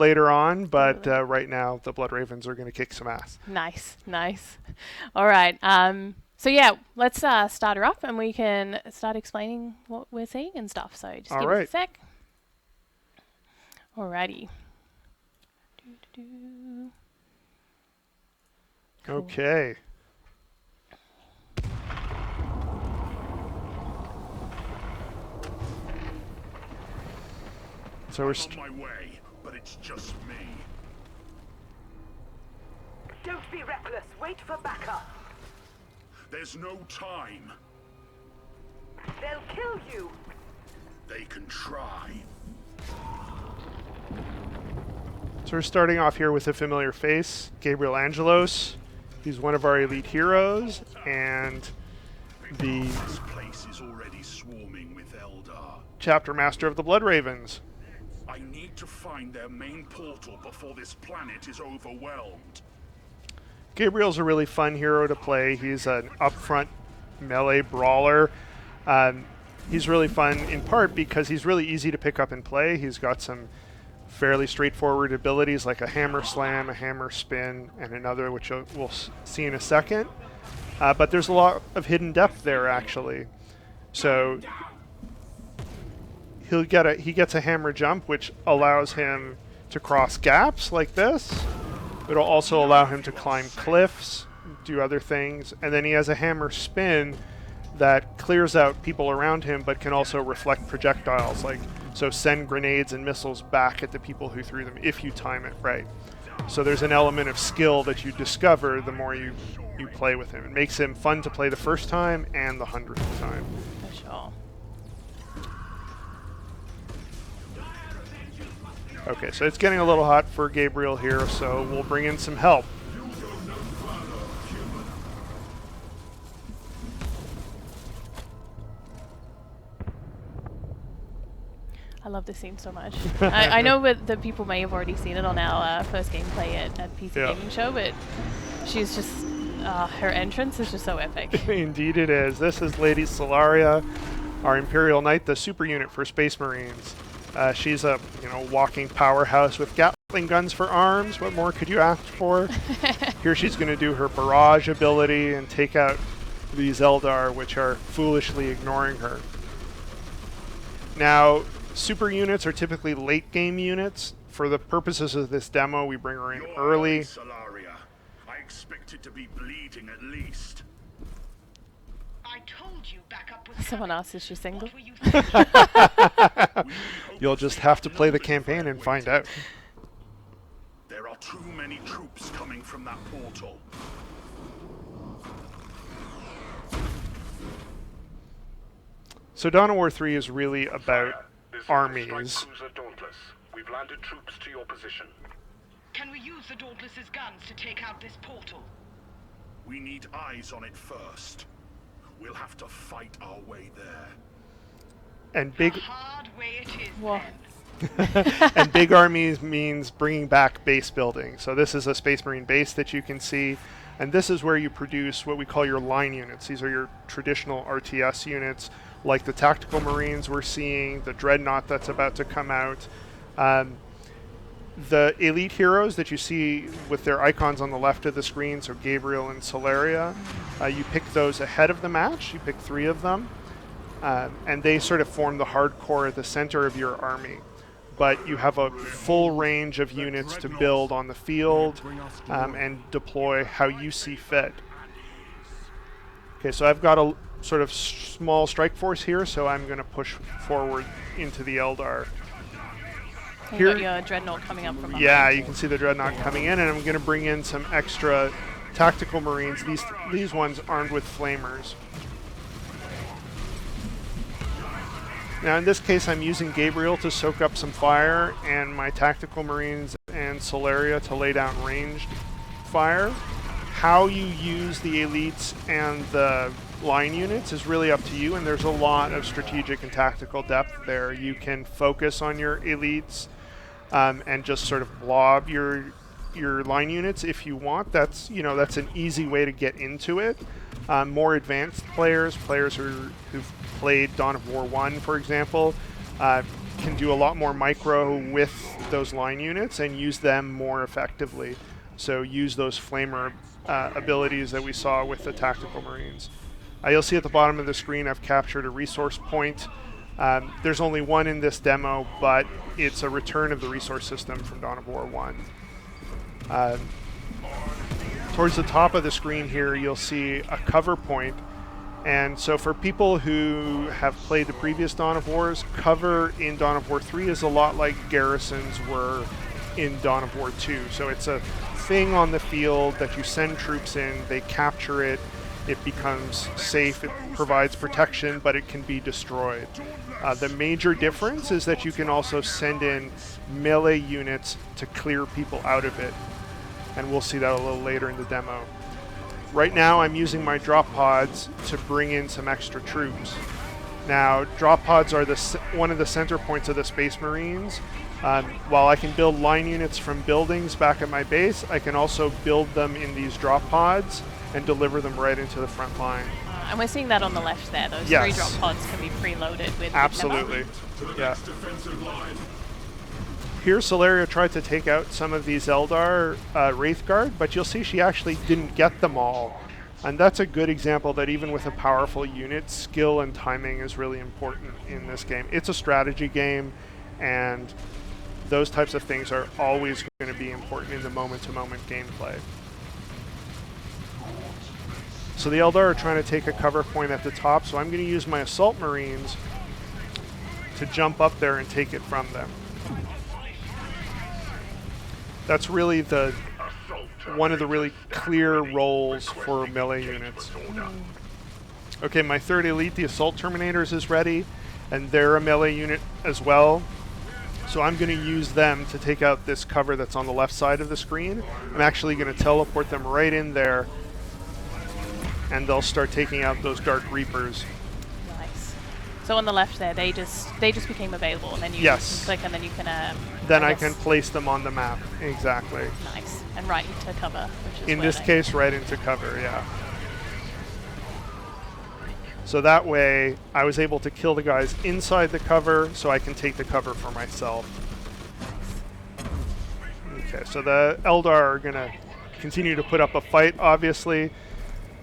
later on, but right now the Blood Ravens are going to kick some ass. Nice, nice. All right. So yeah, let's start her up, and we can start explaining what we're seeing and stuff. So just All give us a right. sec. Alrighty. Doo-doo-doo. Cool. Okay. So we're on my way, but it's just me. Don't be reckless. Wait for backup. There's no time. They'll kill you. They can try. So we're starting off here with a familiar face, Gabriel Angelos. He's one of our elite heroes, and the This place is already swarming with Eldar. chapter master of the Blood Ravens. I need to find their main portal before this planet is overwhelmed. Gabriel's a really fun hero to play. He's an upfront melee brawler. He's really fun in part because he's really easy to pick up and play. He's got some fairly straightforward abilities like a hammer slam, a hammer spin, and another which we'll see in a second. But there's a lot of hidden depth there, actually. So he gets a hammer jump, which allows him to cross gaps like this. It'll also allow him to climb cliffs, do other things, and then he has a hammer spin that clears out people around him, but can also reflect projectiles, so send grenades and missiles back at the people who threw them if you time it right. So there's an element of skill that you discover the more you play with him. It makes him fun to play the first time and the 100th time. For sure. Okay, so it's getting a little hot for Gabriel here, so we'll bring in some help. I love this scene so much. I know that people may have already seen it on our first gameplay at PC Gaming Show, but she's just her entrance is just so epic. Indeed it is. This is Lady Solaria, our Imperial Knight, the super unit for Space Marines. She's a walking powerhouse with Gatling guns for arms. What more could you ask for? Here she's going to do her barrage ability and take out these Eldar, which are foolishly ignoring her. Now, super units are typically late game units. For the purposes of this demo, we bring her in early. Solaria. I expected to be bleeding at least. I told you backup was Someone asked, is she single? What were you thinking? You'll just have to play the campaign and find out. There are too many troops coming from that portal. So Dawn of War 3 is really about This is armies. the strike cruiser Dauntless. We've landed troops to your position. Can we use the Dauntless's guns to take out this portal? We need eyes on it first. We'll have to fight our way there. And big The hard way it is Whoa. then. and big armies means bringing back base building. So this is a Space Marine base that you can see, and this is where you produce what we call your line units. These are your traditional RTS units, like the Tactical Marines we're seeing, the Dreadnought that's about to come out. The elite heroes that you see with their icons on the left of the screen, so Gabriel and Solaria, you pick those ahead of the match. You pick 3 of them, and they sort of form the hardcore at the center of your army. But you have a full range of units to build on the field and deploy how you see fit. Okay, so I've got a sort of small strike force here, so I'm going to push forward into the Eldar. You got your dreadnought coming up from behind. Yeah, you can see the Dreadnought coming in, and I'm going to bring in some extra Tactical Marines, these ones armed with flamers. Now in this case I'm using Gabriel to soak up some fire, and my Tactical Marines and Solaria to lay down ranged fire. How you use the elites and the line units is really up to you, and there's a lot of strategic and tactical depth there. You can focus on your elites and just sort of blob your line units if you want. That's an easy way to get into it. More advanced players who've played Dawn of War 1, for example, can do a lot more micro with those line units and use them more effectively. So use those flamer abilities that we saw with the tactical marines. You'll see at the bottom of the screen I've captured a resource point. There's only one in this demo, but it's a return of the resource system from Dawn of War 1. Towards the top of the screen here, you'll see a cover point. And so for people who have played the previous Dawn of Wars, cover in Dawn of War 3 is a lot like garrisons were in Dawn of War 2. So it's a thing on the field that you send troops in, they capture it, it becomes safe, it provides protection, but it can be destroyed. The major difference is that you can also send in melee units to clear people out of it. And we'll see that a little later in the demo. Right now I'm using my drop pods to bring in some extra troops. Now drop pods are one of the center points of the Space Marines. While I can build line units from buildings back at my base, I can also build them in these drop pods and deliver them right into the front line. And we're seeing that on the left there. Those Yes. 3 drop pods can be preloaded with. Absolutely. Yeah. Here, Solaria tried to take out some of these Eldar Wraith Guard, but you'll see she actually didn't get them all. And that's a good example that even with a powerful unit, skill and timing is really important in this game. It's a strategy game, and those types of things are always going to be important in the moment-to-moment gameplay. So the Eldar are trying to take a cover point at the top, so I'm going to use my Assault Marines to jump up there and take it from them. That's really one of the really clear roles for melee units. Okay, my third elite, the Assault Terminators, is ready, and they're a melee unit as well. So I'm going to use them to take out this cover that's on the left side of the screen. I'm actually going to teleport them right in there, and they'll start taking out those Dark Reapers. Nice. So on the left there, they just became available, and then you Yes. can click, and then you can. Then I can place them on the map. Exactly. Nice. And right into cover, which is In where this they- case, right into cover, yeah. So that way, I was able to kill the guys inside the cover, so I can take the cover for myself. Okay, so the Eldar are going to continue to put up a fight, obviously,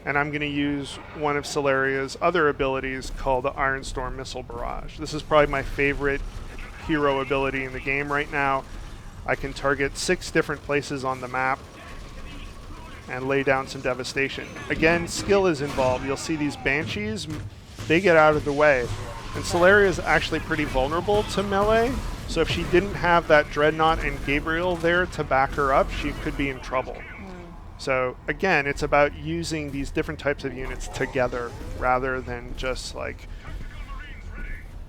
and I'm going to use one of Solaria's other abilities called the Iron Storm Missile Barrage. This is probably my favorite hero ability in the game right now. I can target 6 different places on the map and lay down some devastation. Again, skill is involved. You'll see these Banshees, they get out of the way. And Solaria is actually pretty vulnerable to melee, so if she didn't have that Dreadnought and Gabriel there to back her up, she could be in trouble. So again, it's about using these different types of units together rather than just like,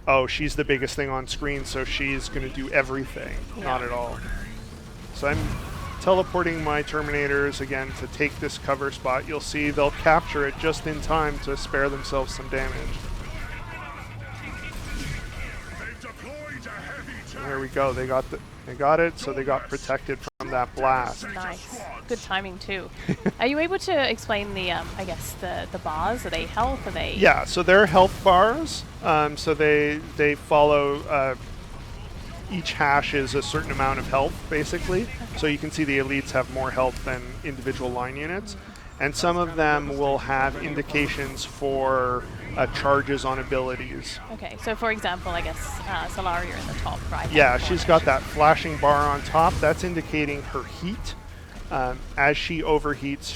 oh, she's the biggest thing on screen, so she's going to do everything. Yeah. Not at all. So I'm teleporting my Terminators again to take this cover spot. You'll see they'll capture it just in time to spare themselves some damage. And there we go. They got it, so they got protected from that blast. Nice. Good timing too. Are you able to explain the, I guess the bars? Are they health? Are they? Yeah, so they're health bars. So they follow. Each hash is a certain amount of health, basically. So you can see the elites have more health than individual line units. And some of them will have indications for charges on abilities. Okay, so for example, I guess Solaria in the top right. Yeah, she's got that flashing bar on top. That's indicating her heat. As she overheats,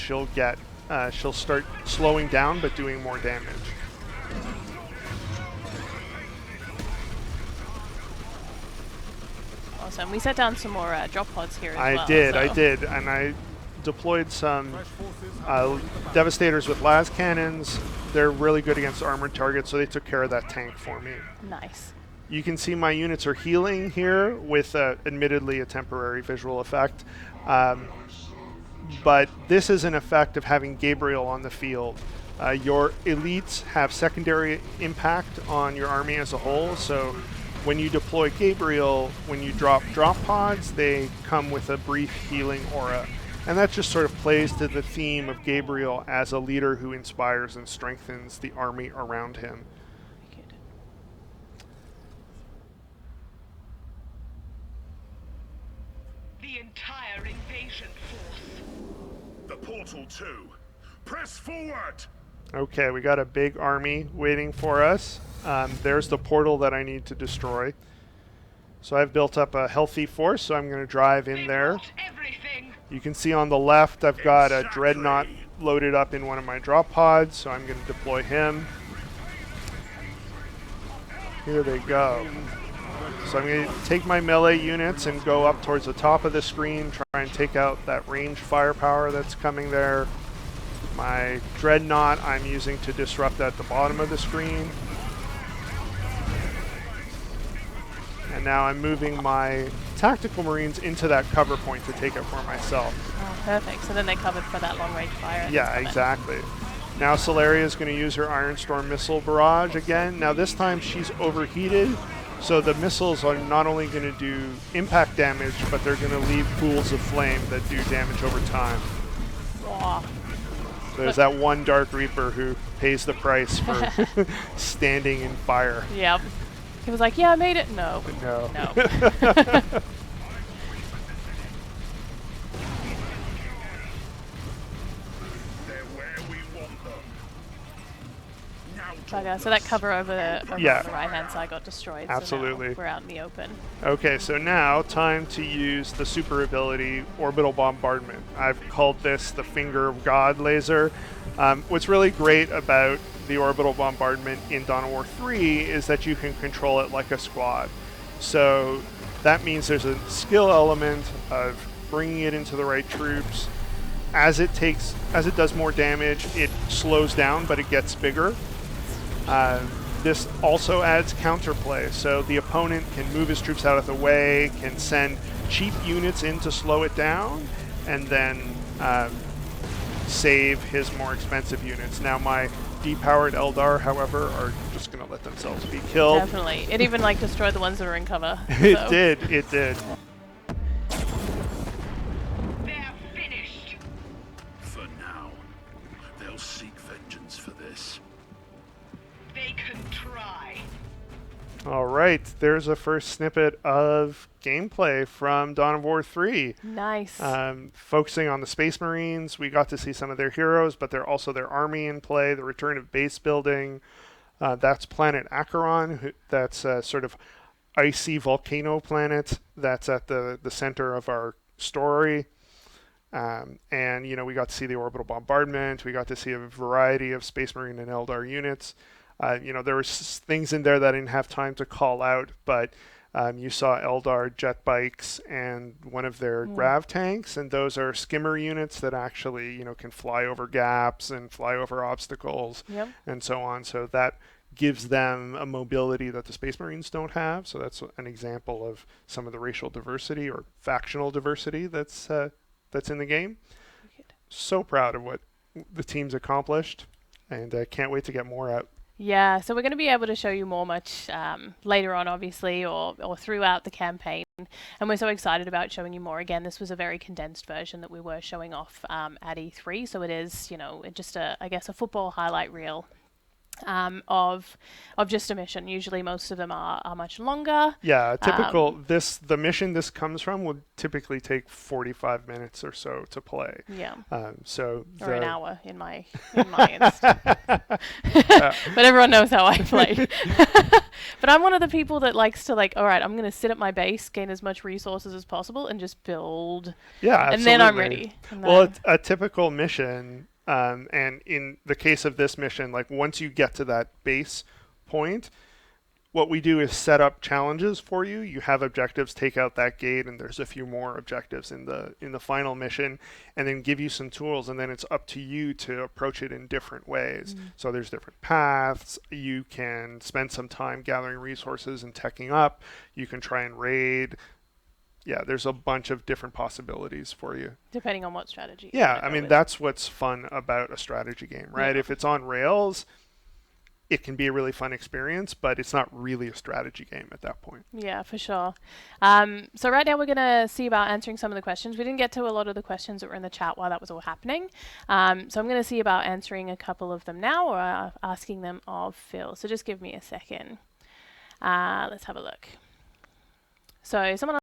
she'll start slowing down but doing more damage. Awesome. We set down some more drop pods here as well. I did, and I deployed some Devastators with las cannons. They're really good against armored targets, so they took care of that tank for me. Nice. You can see my units are healing here with admittedly a temporary visual effect. But this is an effect of having Gabriel on the field. Your elites have secondary impact on your army as a whole, so when you deploy Gabriel, when you drop pods, they come with a brief healing aura. And that just sort of plays to the theme of Gabriel as a leader who inspires and strengthens the army around him. Good. entire invasion force. The portal too. Press forward! Okay, we got a big army waiting for us. There's the portal that I need to destroy. So I've built up a healthy force, so I'm going to drive in They there. brought everything. You can see on the left I've got a Exactly. dreadnought loaded up in one of my drop pods, so I'm going to deploy him. Here they go. So I'm going to take my melee units and go up towards the top of the screen, try and take out that ranged firepower that's coming there. My dreadnought I'm using to disrupt at the bottom of the screen. And now I'm moving my tactical marines into that cover point to take it for myself. Oh, perfect. So then they're covered for that long range fire. Yeah, exactly. Now Solaria is going to use her Iron Storm missile barrage again. Now this time she's overheated, so the missiles are not only going to do impact damage, but they're going to leave pools of flame that do damage over time. Wow. There's that one Dark Reaper who pays the price for standing in fire. Yep. He was like, yeah, I made it. No. No. No. They're where we want them. Now Bugger. So that cover over, Yeah. on the right-hand side got destroyed. Absolutely. So now we're out in the open. Okay, so now time to use the super ability, Orbital Bombardment. I've called this the Finger of God laser. What's really great about the Orbital Bombardment in Dawn of War 3 is that you can control it like a squad. So that means there's a skill element of bringing it into the right troops. As it does more damage, it slows down, but it gets bigger. This also adds counterplay, so the opponent can move his troops out of the way, can send cheap units in to slow it down, and then save his more expensive units. Now my depowered Eldar, however, are just going to let themselves be killed. Definitely. It even like destroyed the ones that were in cover. It so. did, it did. They're finished. For now, they'll seek vengeance for this. They can try. All right, there's a first snippet of gameplay from Dawn of War 3. Nice. Focusing on the Space Marines, we got to see some of their heroes, but they're also their army in play, the return of base building. That's planet Acheron, that's a sort of icy volcano planet that's at the center of our story. And, you know, we got to see the orbital bombardment. We got to see a variety of Space Marine and Eldar units. You know, there were things in there that I didn't have time to call out, but you saw Eldar jet bikes and one of their grav tanks, and those are skimmer units that actually, you know, can fly over gaps and fly over obstacles and so on. So that gives them a mobility that the Space Marines don't have. So that's an example of some of the racial diversity or factional diversity that's in the game. So proud of what the team's accomplished, and I can't wait to get more out. Yeah, so we're going to be able to show you more much later on, obviously, or throughout the campaign. And we're so excited about showing you more. Again, this was a very condensed version that we were showing off at E3. So it is, you know, just I guess a football highlight reel of just a mission. Usually most of them are much longer. Yeah, typical, the mission this comes from would typically take 45 minutes or so to play. Yeah. Or an hour in my instance. But everyone knows how I play. But I'm one of the people that likes to all right, I'm going to sit at my base, gain as much resources as possible, and just build. Yeah, absolutely. And then I'm ready. Well, a typical mission, and in the case of this mission, like once you get to that base point, what we do is set up challenges for you. You have objectives, take out that gate, and there's a few more objectives in the final mission, and then give you some tools, and then it's up to you to approach it in different ways. So there's different paths. You can spend some time gathering resources and teching up. You can try and raid. Yeah, there's a bunch of different possibilities for you. Depending on what strategy. Yeah, I mean, that's what's fun about a strategy game, right? Yeah. If it's on rails, it can be a really fun experience, but it's not really a strategy game at that point. Yeah, for sure. So right now we're going to see about answering some of the questions. We didn't get to a lot of the questions that were in the chat while that was all happening. So I'm going to see about answering a couple of them now, or asking them of Phil. So just give me a second. Let's have a look. So someone